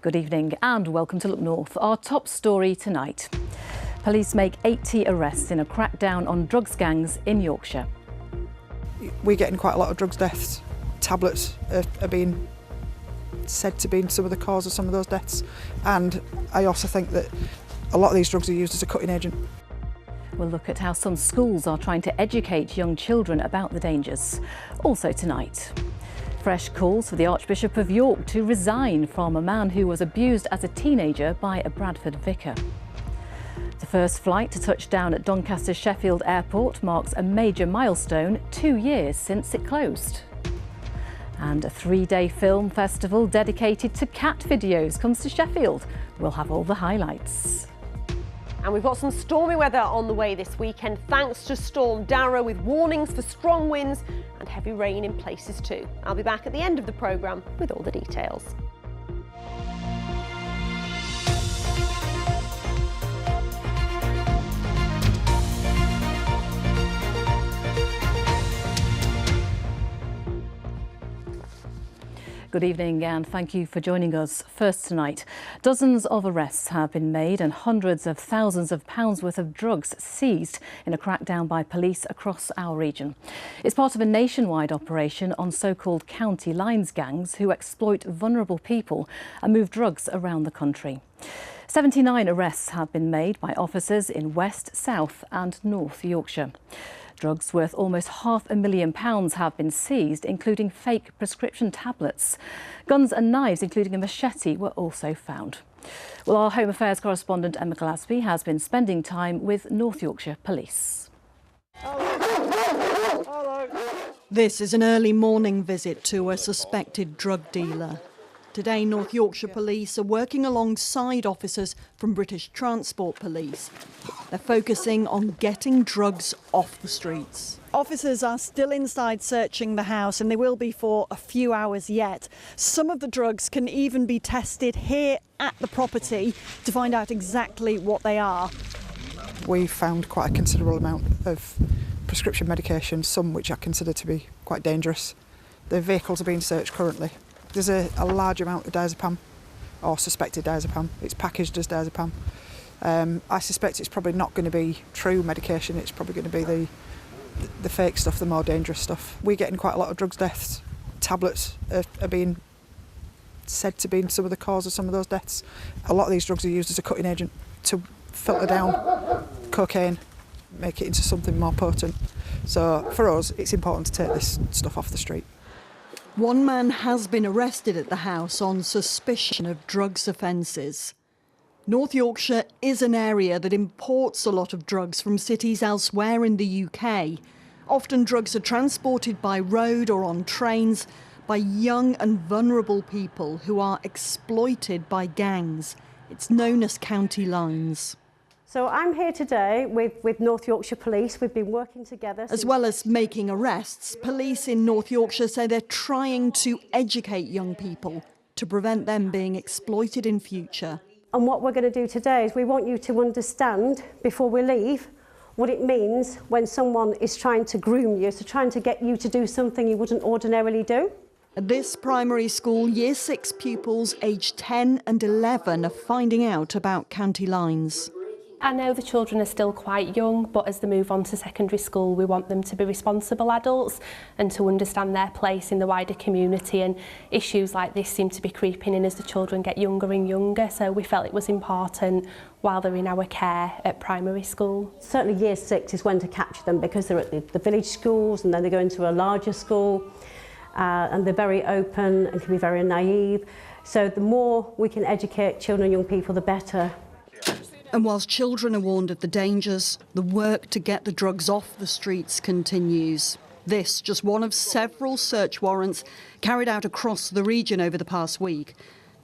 Good evening and welcome to Look North. Our top story tonight. Police make 80 arrests in a crackdown on drugs gangs in Yorkshire. We're getting quite a lot of drugs deaths. Tablets are being said to be some of the cause of some of those deaths. And I also think that a lot of these drugs are used as a cutting agent. We'll look at how some schools are trying to educate young children about the dangers. Also tonight, fresh calls for the Archbishop of York to resign from a man who was abused as a teenager by a Bradford vicar. The first flight to touch down at Doncaster Sheffield Airport marks a major milestone 2 years since it closed. And a 3-day film festival dedicated to cat videos comes to Sheffield. We'll have all the highlights. And we've got some stormy weather on the way this weekend thanks to Storm Dara, with warnings for strong winds and heavy rain in places too. I'll be back at the end of the programme with all the details. Good evening and thank you for joining us. First tonight, dozens of arrests have been made and hundreds of thousands of pounds worth of drugs seized in a crackdown by police across our region. It's part of a nationwide operation on so-called county lines gangs who exploit vulnerable people and move drugs around the country. 79 arrests have been made by officers in West, South and North Yorkshire. Drugs worth almost £500,000 have been seized, including fake prescription tablets. Guns and knives, including a machete, were also found. Well, our Home Affairs correspondent Emma Gillespie has been spending time with North Yorkshire Police. This is an early morning visit to a suspected drug dealer. Today, North Yorkshire Police are working alongside officers from British Transport Police. They're focusing on getting drugs off the streets. Officers are still inside searching the house, and they will be for a few hours yet. Some of the drugs can even be tested here at the property to find out exactly what they are. We found quite a considerable amount of prescription medication, some which I consider to be quite dangerous. The vehicles are being searched currently. There's a large amount of diazepam, or suspected diazepam. It's packaged as diazepam. I suspect it's probably not going to be true medication. It's probably going to be the fake stuff, the more dangerous stuff. We're getting quite a lot of drugs deaths. Tablets are being said to be some of the cause of some of those deaths. A lot of these drugs are used as a cutting agent to filter down cocaine, make it into something more potent. So for us, it's important to take this stuff off the street. One man has been arrested at the house on suspicion of drugs offences. North Yorkshire is an area that imports a lot of drugs from cities elsewhere in the UK. Often drugs are transported by road or on trains by young and vulnerable people who are exploited by gangs. It's known as county lines. So I'm here today with North Yorkshire Police. We've been working together. As well as making arrests, police in North Yorkshire say they're trying to educate young people to prevent them being exploited in future. And what we're going to do today is we want you to understand, before we leave, what it means when someone is trying to groom you, so trying to get you to do something you wouldn't ordinarily do. At this primary school, Year 6 pupils aged 10 and 11 are finding out about county lines. I know the children are still quite young, but as they move on to secondary school, we want them to be responsible adults and to understand their place in the wider community, and issues like this seem to be creeping in as the children get younger and younger, so we felt it was important while they're in our care at primary school. Certainly Year 6 is when to catch them, because they're at the village schools and then they go into a larger school and they're very open and can be very naive. So the more we can educate children and young people, the better. And whilst children are warned of the dangers, the work to get the drugs off the streets continues. This just one of several search warrants carried out across the region over the past week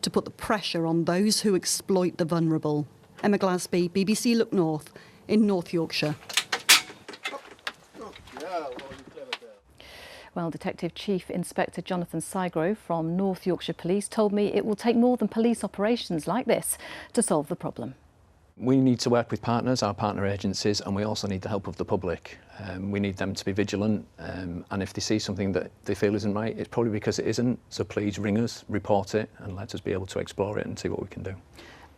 to put the pressure on those who exploit the vulnerable. Emma Gillespie, BBC Look North in North Yorkshire. Well, Detective Chief Inspector Jonathan Sygrove from North Yorkshire Police told me it will take more than police operations like this to solve the problem. We need to work with partners, our partner agencies, and we also need the help of the public. We need them to be vigilant, and if they see something that they feel isn't right, it's probably because it isn't. So please ring us, report it, and let us be able to explore it and see what we can do.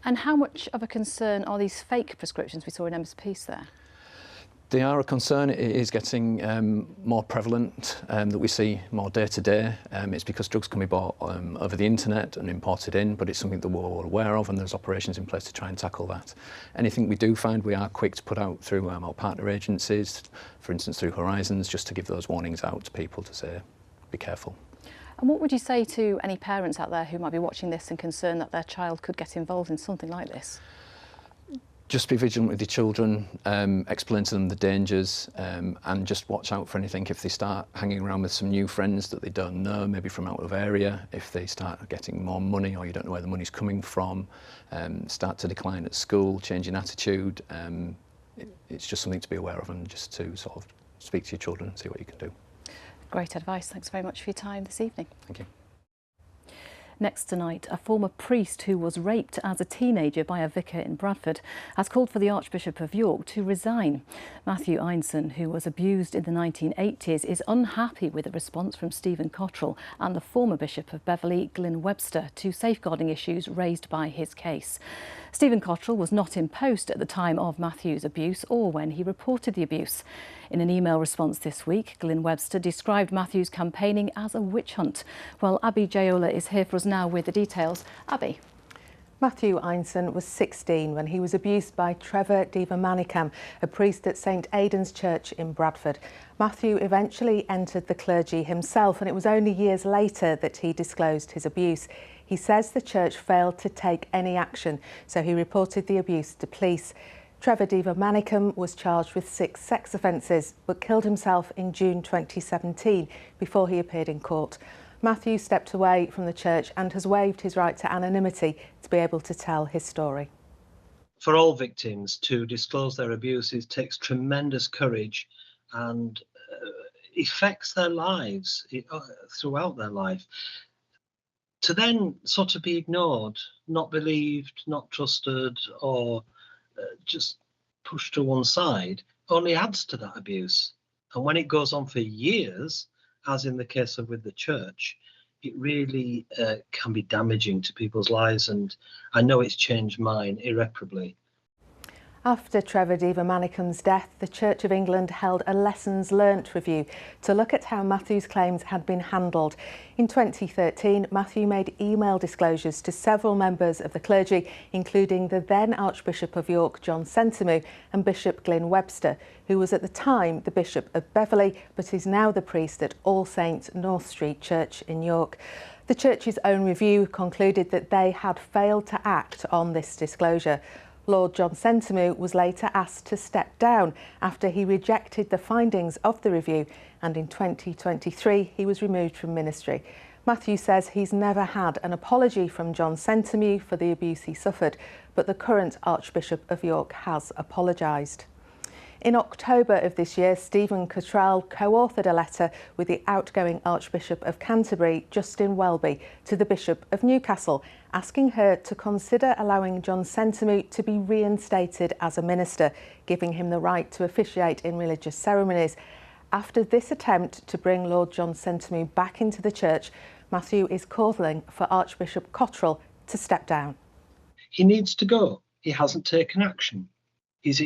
And how much of a concern are these fake prescriptions we saw in Emma's piece there? They are a concern. It is getting more prevalent, that we see more day to day. It's because drugs can be bought over the internet and imported in, but it's something that we're all aware of, and there's operations in place to try and tackle that. Anything we do find, we are quick to put out through our partner agencies, for instance through Horizons, just to give those warnings out to people to say, be careful. And what would you say to any parents out there who might be watching this and concerned that their child could get involved in something like this? Just be vigilant with your children, explain to them the dangers, and just watch out for anything if they start hanging around with some new friends that they don't know, maybe from out of area, if they start getting more money or you don't know where the money's coming from, start to decline at school, change in attitude. It's just something to be aware of, and just to sort of speak to your children and see what you can do. Great advice. Thanks very much for your time this evening. Thank you. Next tonight, a former priest who was raped as a teenager by a vicar in Bradford has called for the Archbishop of York to resign. Matthew Einson, who was abused in the 1980s, is unhappy with the response from Stephen Cottrell and the former Bishop of Beverley, Glyn Webster, to safeguarding issues raised by his case. Stephen Cottrell was not in post at the time of Matthew's abuse or when he reported the abuse. In an email response this week, Glyn Webster described Matthew's campaigning as a witch hunt. Well, Abby Jayola is here for us now with the details. Abby. Matthew Einson was 16 when he was abused by Trevor Devamanikam, a priest at St Aidan's Church in Bradford. Matthew eventually entered the clergy himself, and it was only years later that he disclosed his abuse. He says the church failed to take any action, so he reported the abuse to police. Trevor Devamanikam was charged with 6 sex offences but killed himself in June 2017 before he appeared in court. Matthew stepped away from the church and has waived his right to anonymity to be able to tell his story. For all victims to disclose their abuses takes tremendous courage and affects their lives throughout their life. To then sort of be ignored, not believed, not trusted, or just pushed to one side only adds to that abuse. And when it goes on for years, as in the case of with the church, it really can be damaging to people's lives, and I know it's changed mine irreparably. After Trevor Devamanikam's death, the Church of England held a lessons learnt review to look at how Matthew's claims had been handled. In 2013, Matthew made email disclosures to several members of the clergy, including the then Archbishop of York, John Sentamu, and Bishop Glyn Webster, who was at the time the Bishop of Beverley, but is now the priest at All Saints North Street Church in York. The church's own review concluded that they had failed to act on this disclosure. Lord John Sentamu was later asked to step down after he rejected the findings of the review, and in 2023 he was removed from ministry. Matthew says he's never had an apology from John Sentamu for the abuse he suffered, but the current Archbishop of York has apologised. In October of this year, Stephen Cottrell co-authored a letter with the outgoing Archbishop of Canterbury, Justin Welby, to the Bishop of Newcastle, asking her to consider allowing John Sentamu to be reinstated as a minister, giving him the right to officiate in religious ceremonies. After this attempt to bring Lord John Sentamu back into the church, Matthew is calling for Archbishop Cottrell to step down. He needs to go. He hasn't taken action. He's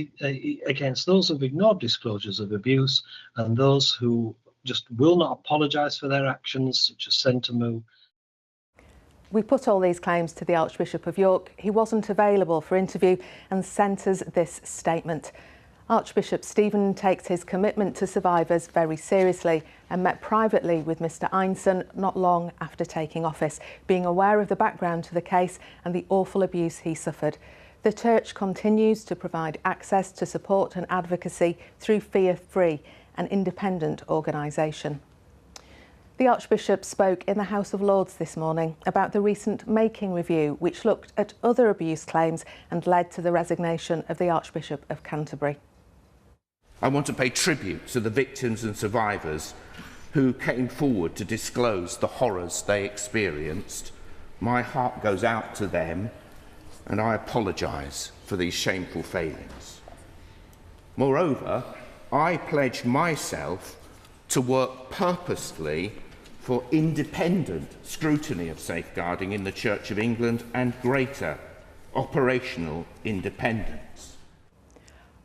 against those who've ignored disclosures of abuse and those who just will not apologise for their actions, such as Sentamu. We put all these claims to the Archbishop of York. He wasn't available for interview and sent us this statement. Archbishop Stephen takes his commitment to survivors very seriously and met privately with Mr Einson not long after taking office, being aware of the background to the case and the awful abuse he suffered. The Church continues to provide access to support and advocacy through Fear Free, an independent organisation. The Archbishop spoke in the House of Lords this morning about the recent Making review, which looked at other abuse claims and led to the resignation of the Archbishop of Canterbury. I want to pay tribute to the victims and survivors who came forward to disclose the horrors they experienced. My heart goes out to them. and I apologise for these shameful failings. Moreover, I pledge myself to work purposefully for independent scrutiny of safeguarding in the Church of England and greater operational independence.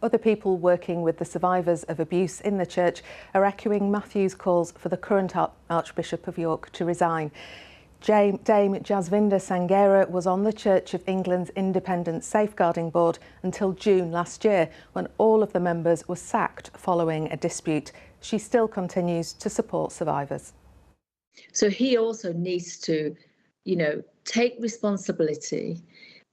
Other people working with the survivors of abuse in the church are echoing Matthew's calls for the current Archbishop of York to resign. Dame Jasvinder Sangera was on the Church of England's Independent Safeguarding Board until June last year, when all of the members were sacked following a dispute. She still continues to support survivors. So he also needs to, take responsibility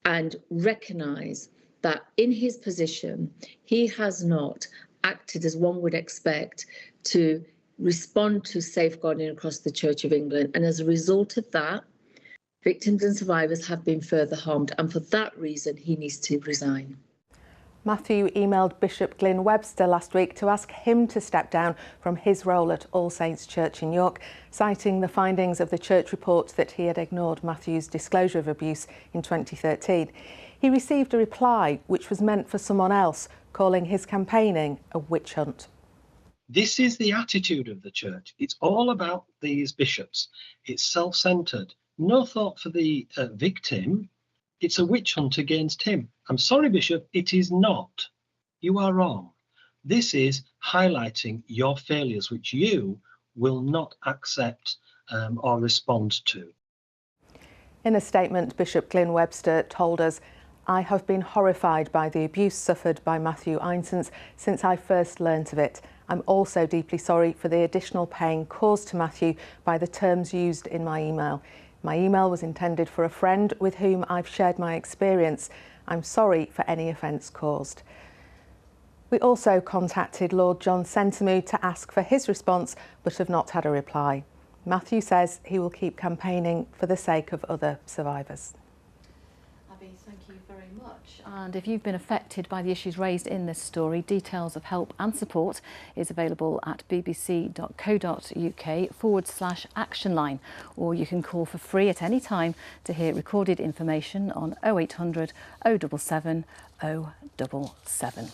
and recognise that in his position, he has not acted as one would expect to respond to safeguarding across the Church of England. And as a result of that, victims and survivors have been further harmed. And for that reason, he needs to resign. Matthew emailed Bishop Glyn Webster last week to ask him to step down from his role at All Saints Church in York, citing the findings of the church report that he had ignored Matthew's disclosure of abuse in 2013. He received a reply which was meant for someone else, calling his campaigning a witch hunt. This is the attitude of the church. It's all about these bishops. It's self-centred. No thought for the victim. It's a witch hunt against him. I'm sorry, Bishop, it is not. You are wrong. This is highlighting your failures, which you will not accept or respond to. In a statement, Bishop Glyn Webster told us, "I have been horrified by the abuse suffered by Matthew Einsens since I first learnt of it. I'm also deeply sorry for the additional pain caused to Matthew by the terms used in my email. My email was intended for a friend with whom I've shared my experience. I'm sorry for any offence caused." We also contacted Lord John Sentamu to ask for his response, but have not had a reply. Matthew says he will keep campaigning for the sake of other survivors. Thank you very much. And if you've been affected by the issues raised in this story, details of help and support is available at bbc.co.uk/action line, or you can call for free at any time to hear recorded information on 0800 077 077.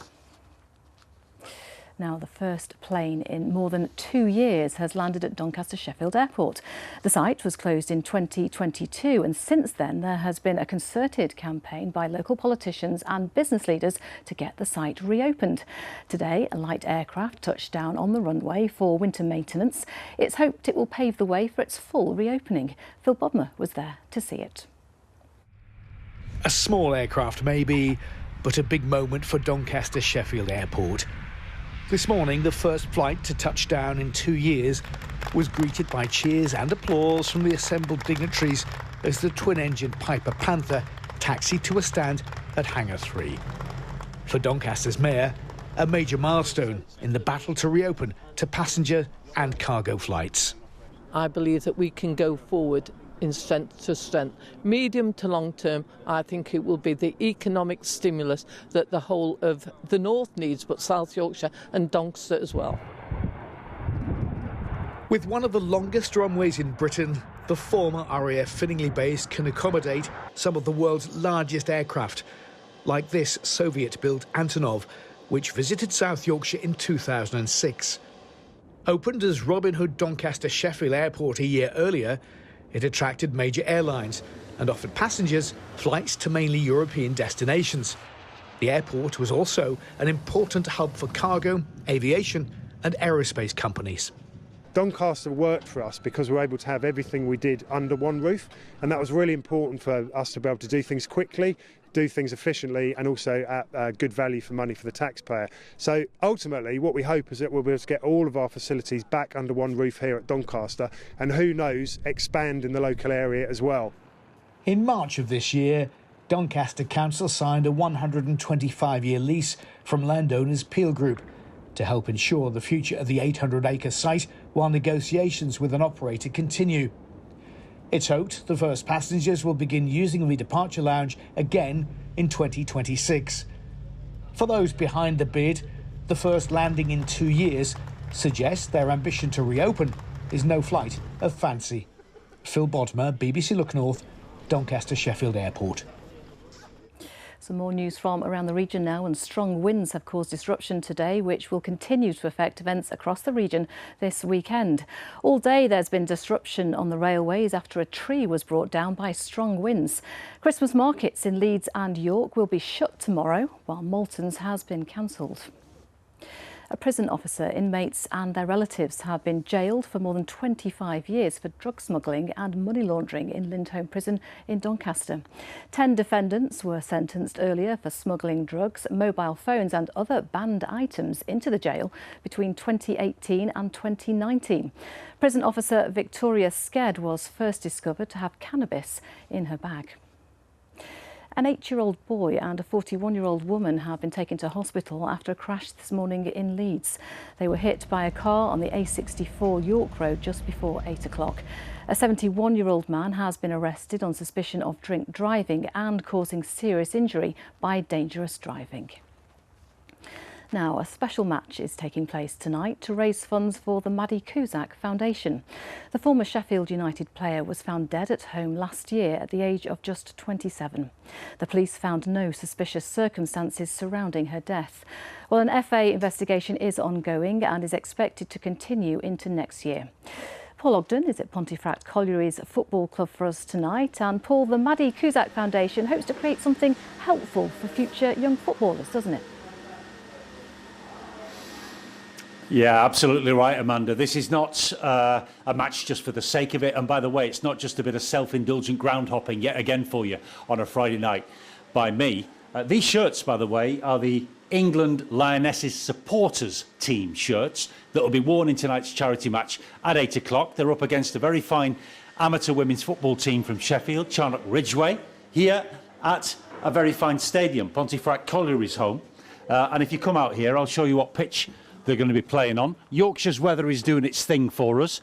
Now, the first plane in more than 2 years has landed at Doncaster Sheffield Airport. The site was closed in 2022, and since then there has been a concerted campaign by local politicians and business leaders to get the site reopened. Today, a light aircraft touched down on the runway for winter maintenance. It's hoped it will pave the way for its full reopening. Phil Bodmer was there to see it. A small aircraft maybe, but a big moment for Doncaster Sheffield Airport. This morning, the first flight to touch down in 2 years was greeted by cheers and applause from the assembled dignitaries as the twin-engine Piper Panther taxied to a stand at Hangar 3. For Doncaster's mayor, a major milestone in the battle to reopen to passenger and cargo flights. I believe that we can go forward in strength to strength. Medium to long term, I think it will be the economic stimulus that the whole of the North needs, but South Yorkshire and Doncaster as well. With one of the longest runways in Britain, the former RAF Finningley base can accommodate some of the world's largest aircraft, like this Soviet-built Antonov, which visited South Yorkshire in 2006. Opened as Robin Hood Doncaster Sheffield Airport a year earlier, it attracted major airlines and offered passengers flights to mainly European destinations. The airport was also an important hub for cargo, aviation and aerospace companies. Doncaster worked for us because we were able to have everything we did under one roof, and that was really important for us to be able to do things quickly, do things efficiently, and also at good value for money for the taxpayer. So ultimately what we hope is that we'll be able to get all of our facilities back under one roof here at Doncaster, and who knows, expand in the local area as well. In March of this year, Doncaster Council signed a 125-year lease from landowners Peel Group to help ensure the future of the 800-acre site while negotiations with an operator continue. It's hoped the first passengers will begin using the departure lounge again in 2026. For those behind the bid, the first landing in 2 years suggests their ambition to reopen is no flight of fancy. Phil Bodmer, BBC Look North, Doncaster Sheffield Airport. Some more news from around the region now, and strong winds have caused disruption today, which will continue to affect events across the region this weekend. All day there's been disruption on the railways after a tree was brought down by strong winds. Christmas markets in Leeds and York will be shut tomorrow, while Malton's has been cancelled. A prison officer, inmates and their relatives have been jailed for more than 25 years for drug smuggling and money laundering in Lindholm Prison in Doncaster. 10 defendants were sentenced earlier for smuggling drugs, mobile phones and other banned items into the jail between 2018 and 2019. Prison officer Victoria Sked was first discovered to have cannabis in her bag. An 8-year-old boy and a 41-year-old woman have been taken to hospital after a crash this morning in Leeds. They were hit by a car on the A64 York Road just before 8 o'clock. A 71-year-old man has been arrested on suspicion of drink driving and causing serious injury by dangerous driving. Now, a special match is taking place tonight to raise funds for the Maddie Cusack Foundation. The former Sheffield United player was found dead at home last year at the age of just 27. The police found no suspicious circumstances surrounding her death. Well, an FA investigation is ongoing and is expected to continue into next year. Paul Ogden is at Pontefract Colliery's football club for us tonight. And Paul, the Maddie Cusack Foundation hopes to create something helpful for future young footballers, doesn't it? Yeah, absolutely right, Amanda. This is not a match just for the sake of it. And by the way, it's not just a bit of self-indulgent ground hopping yet again for you on a Friday night by me. These shirts, by the way, are the England Lionesses supporters team shirts that will be worn in tonight's charity match at 8 o'clock. They're up against a very fine amateur women's football team from Sheffield, Charnock Ridgeway, here at a very fine stadium, Pontefract Colliery's home. And if you come out here, I'll show you what pitch they're going to be playing on. Yorkshire's weather is doing its thing for us.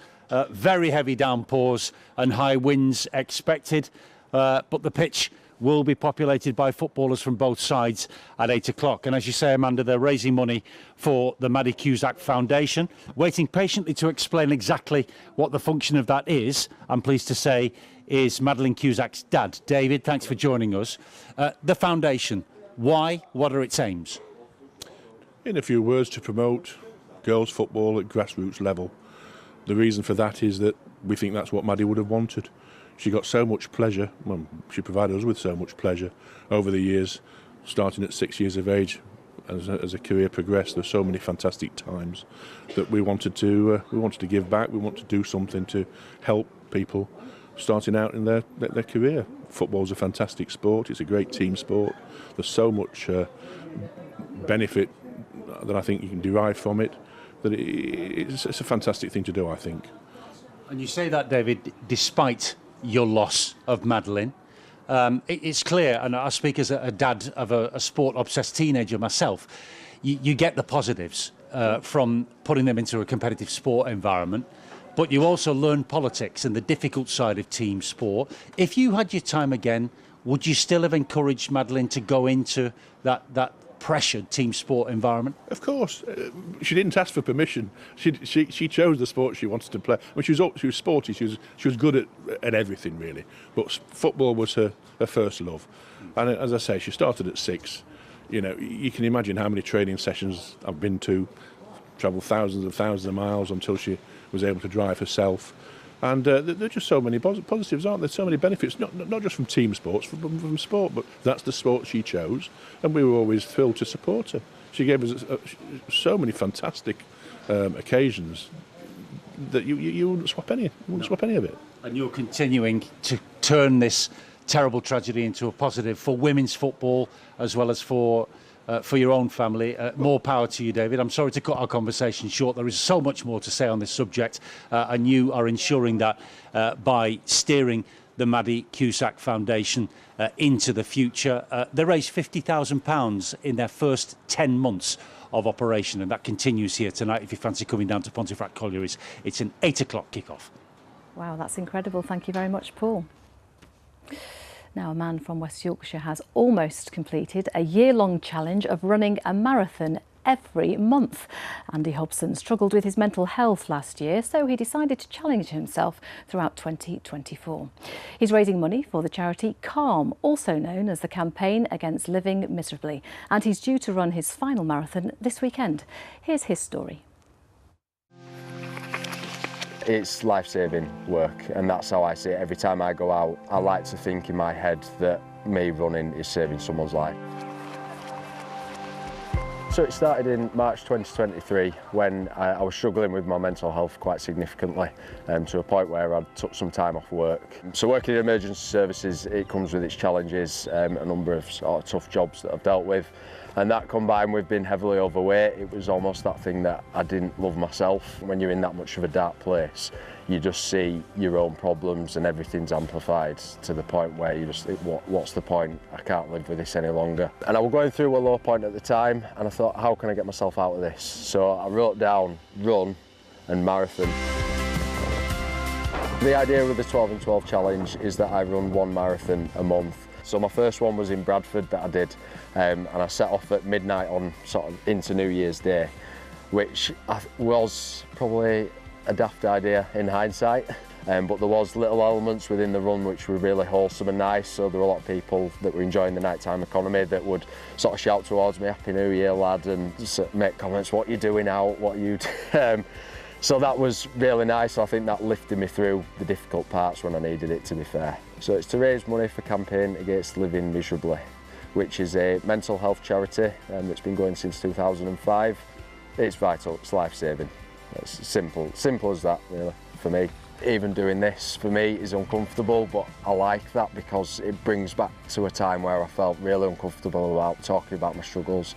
Very heavy downpours and high winds expected, but the pitch will be populated by footballers from both sides at 8 o'clock. And as you say, Amanda, they're raising money for the Maddie Cusack Foundation. Waiting patiently to explain exactly what the function of that is, I'm pleased to say, is Madeleine Cusack's dad. David, thanks for joining us. The foundation, why? What are its aims? In a few words, to promote girls' football at grassroots level. The reason for that is that we think that's what Maddie would have wanted. She got so much pleasure, well, she provided us with so much pleasure over the years, starting at 6 years of age. As a career progressed, there's so many fantastic times that we wanted to give back. We want to do something to help people starting out in their career. Football's a fantastic sport. It's a great team sport. There's so much benefit that I think you can derive from it, that it's a fantastic thing to do, I think. And you say that, David, despite your loss of Madeleine. It's clear, and I speak as a dad of a sport-obsessed teenager myself, you get the positives from putting them into a competitive sport environment, but you also learn politics and the difficult side of team sport. If you had your time again, would you still have encouraged Madeleine to go into that pressured team sport environment? Of course. She didn't ask for permission. She chose the sport she wanted to play. I mean, she was sporty. She was good at everything, really. But football was her first love. And as I say, she started at 6. You know, you can imagine how many training sessions I've been to, travelled thousands of miles until she was able to drive herself. And there are just so many positives, aren't there? So many benefits, not just from team sports, from sport, but that's the sport she chose, and we were always thrilled to support her. She gave us so many fantastic occasions that you wouldn't swap any of it. And you're continuing to turn this terrible tragedy into a positive for women's football as well as for your own family. More power to you, David. I'm sorry to cut our conversation short. There is so much more to say on this subject, and you are ensuring that by steering the Maddie Cusack Foundation into the future. They raised £50,000 in their first 10 months of operation, and that continues here tonight if you fancy coming down to Pontefract Colliery's. It's an 8 o'clock kick-off. Wow, that's incredible. Thank you very much, Paul. Now, a man from West Yorkshire has almost completed a year-long challenge of running a marathon every month. Andy Hobson struggled with his mental health last year, so he decided to challenge himself throughout 2024. He's raising money for the charity Calm, also known as the Campaign Against Living Miserably, and he's due to run his final marathon this weekend. Here's his story. It's life-saving work, and that's how I see it. Every time I go out, I like to think in my head that me running is saving someone's life. So it started in March 2023 when I was struggling with my mental health quite significantly, to a point where I took some time off work. So working in emergency services, it comes with its challenges, a number of sort of tough jobs that I've dealt with. And that combined with being heavily overweight, it was almost that thing that I didn't love myself. When you're in that much of a dark place, you just see your own problems and everything's amplified to the point where you just think, what's the point? I can't live with this any longer. And I was going through a low point at the time, and I thought, how can I get myself out of this? So I wrote down run and marathon. The idea with the 12 and 12 challenge is that I run one marathon a month. So my first one was in Bradford that I did, and I set off at midnight on sort of into New Year's Day, which was probably a daft idea in hindsight, but there was little elements within the run which were really wholesome and nice. So there were a lot of people that were enjoying the nighttime economy that would sort of shout towards me, "Happy New Year, lad," and just make comments, "What are you doing out? What are you?" So that was really nice. I think that lifted me through the difficult parts when I needed it, to be fair. So it's to raise money for Campaign Against Living Miserably, which is a mental health charity that's been going since 2005. It's vital, it's life-saving. It's simple as that, really, for me. Even doing this, for me, is uncomfortable, but I like that because it brings back to a time where I felt really uncomfortable about talking about my struggles.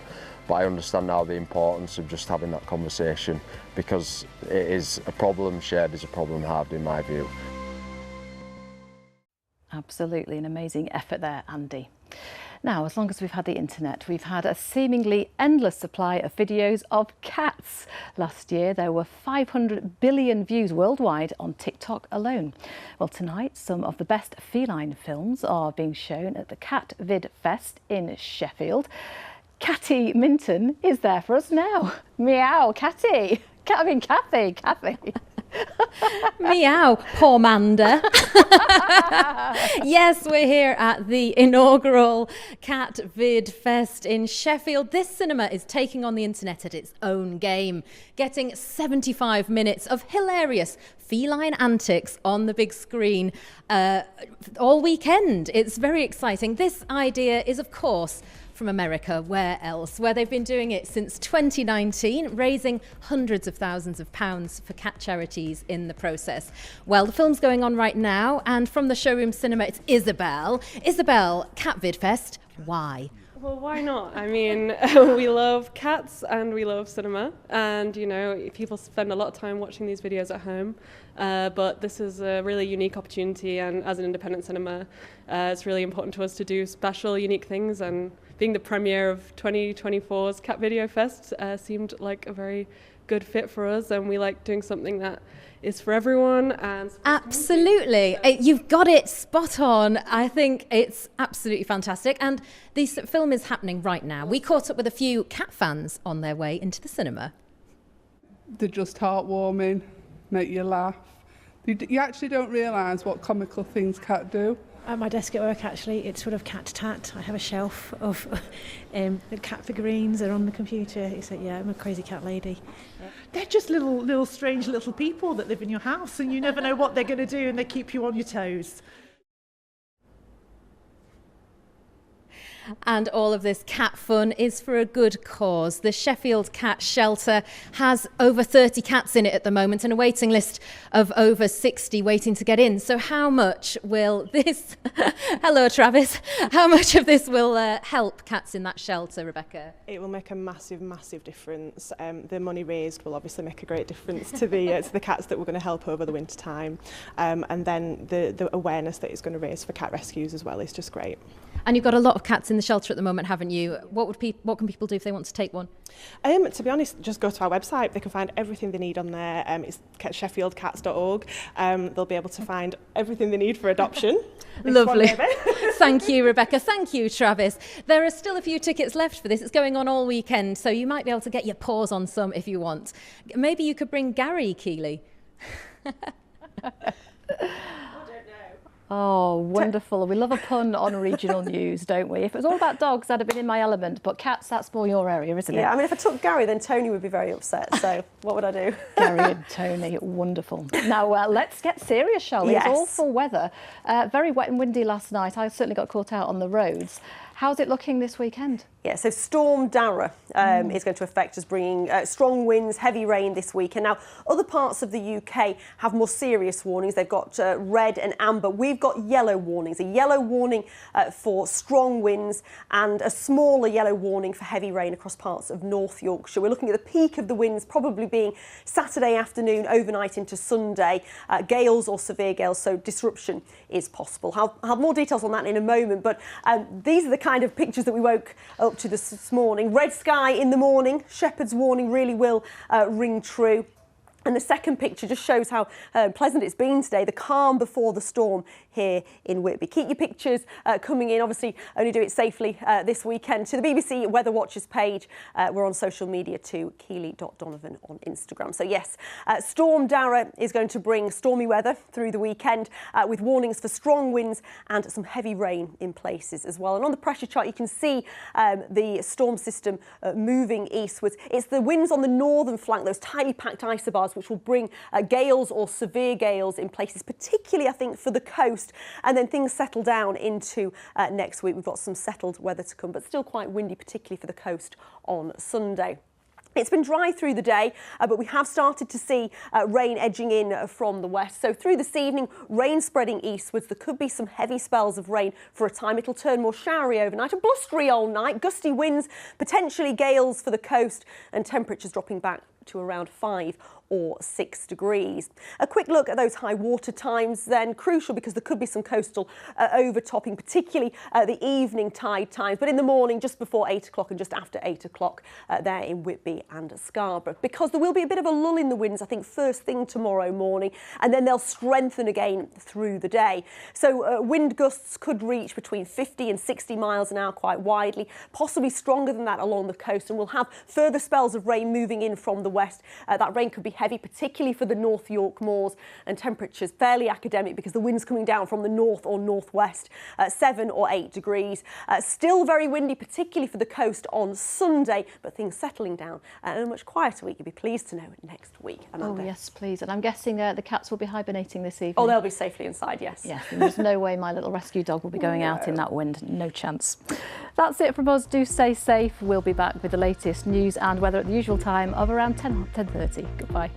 But I understand now the importance of just having that conversation, because it is a problem shared is a problem halved, in my view. Absolutely an amazing effort there, Andy. Now, as long as we've had the internet, we've had a seemingly endless supply of videos of cats. Last year, there were 500 billion views worldwide on TikTok alone. Well, tonight, some of the best feline films are being shown at the Cat Vid Fest in Sheffield. Catty Minton is there for us now. Meow, Catty. Kathy. Meow, poor Manda. Yes, we're here at the inaugural Cat Vid Fest in Sheffield. This cinema is taking on the internet at its own game, getting 75 minutes of hilarious feline antics on the big screen all weekend. It's very exciting. This idea is, of course, from America. Where else? Where they've been doing it since 2019, raising hundreds of thousands of pounds for cat charities in the process. Well, the film's going on right now, and from the Showroom Cinema, it's Isabel. Isabel, Cat Vid Fest, why? Well, why not? I mean, we love cats and we love cinema, and you know, people spend a lot of time watching these videos at home, but this is a really unique opportunity, and as an independent cinema, it's really important to us to do special, unique things, and being the premiere of 2024's Cat Video Fest seemed like a very good fit for us, and we like doing something that is for everyone. And absolutely, you've got it spot on. I think it's absolutely fantastic, and this film is happening right now. We caught up with a few cat fans on their way into the cinema. They're just heartwarming, make you laugh. You actually don't realise what comical things cats do. At my desk at work, actually, it's sort of cat tat. I have a shelf of cat figurines. They're on the computer. Yeah, I'm a crazy cat lady. They're just little strange little people that live in your house, and you never know what they're going to do, and they keep you on your toes. And all of this cat fun is for a good cause. The Sheffield Cat Shelter has over 30 cats in it at the moment, and a waiting list of over 60 waiting to get in. So how much will this... Hello, Travis. How much of this will help cats in that shelter, Rebecca? It will make a massive, massive difference. The money raised will obviously make a great difference to the cats that we're going to help over the winter time. And then the awareness that it's going to raise for cat rescues as well is just great. And you've got a lot of cats cats in the shelter at the moment, haven't you? What can people do if they want to take one? To be honest, just go to our website. They can find everything they need on there. It's sheffieldcats.org. They'll be able to find everything they need for adoption. Lovely. Thank you, Rebecca. Thank you, Travis. There are still a few tickets left for this. It's going on all weekend, so you might be able to get your paws on some if you want. Maybe you could bring Gary, Keely. Oh, wonderful. We love a pun on regional news, don't we? If it was all about dogs, I'd have been in my element, but cats, that's more your area, isn't it? Yeah, I mean, if I took Gary, then Tony would be very upset, so what would I do? Gary and Tony, wonderful. Now, let's get serious, shall we? Yes. It's awful weather. Very wet and windy last night. I certainly got caught out on the roads. How's it looking this weekend? Yeah, so Storm Dara is going to affect us, bringing strong winds, heavy rain this week. And now other parts of the UK have more serious warnings. They've got red and amber. We've got yellow warnings, a yellow warning for strong winds and a smaller yellow warning for heavy rain across parts of North Yorkshire. We're looking at the peak of the winds probably being Saturday afternoon, overnight into Sunday. Gales or severe gales, so disruption is possible. I'll have more details on that in a moment, but these are the kind of pictures that we woke up to this morning. Red sky in the morning. Shepherd's warning really will ring true. And the second picture just shows how pleasant it's been today, the calm before the storm here in Whitby. Keep your pictures coming in. Obviously, only do it safely this weekend. To the BBC Weather Watchers page, we're on social media too, Keely.Donovan on Instagram. So yes, Storm Dara is going to bring stormy weather through the weekend with warnings for strong winds and some heavy rain in places as well. And on the pressure chart, you can see the storm system moving eastwards. It's the winds on the northern flank, those tightly packed isobars, which will bring gales or severe gales in places, particularly, I think, for the coast. And then things settle down into next week. We've got some settled weather to come, but still quite windy, particularly for the coast on Sunday. It's been dry through the day, but we have started to see rain edging in from the west. So through this evening, rain spreading eastwards. There could be some heavy spells of rain for a time. It'll turn more showery overnight, a blustery all night, gusty winds, potentially gales for the coast, and temperatures dropping back to around 5 or 6 degrees. A quick look at those high water times then, crucial because there could be some coastal overtopping, particularly the evening tide times, but in the morning just before 8 o'clock and just after 8 o'clock there in Whitby and Scarborough, because there will be a bit of a lull in the winds, I think, first thing tomorrow morning, and then they'll strengthen again through the day. So wind gusts could reach between 50 and 60 miles an hour quite widely, possibly stronger than that along the coast, and we'll have further spells of rain moving in from the west. That rain could be heavy, particularly for the North York moors, and temperatures fairly academic because the wind's coming down from the north or northwest, 7 or 8 degrees. Still very windy, particularly for the coast on Sunday, but things settling down and a much quieter week. You'll be pleased to know next week. Amanda. Oh, yes, please. And I'm guessing the cats will be hibernating this evening. Oh, they'll be safely inside, yes. Yes, and there's no way my little rescue dog will be going out in that wind. No chance. That's it from us. Do stay safe. We'll be back with the latest news and weather at the usual time of around 10:30. Goodbye.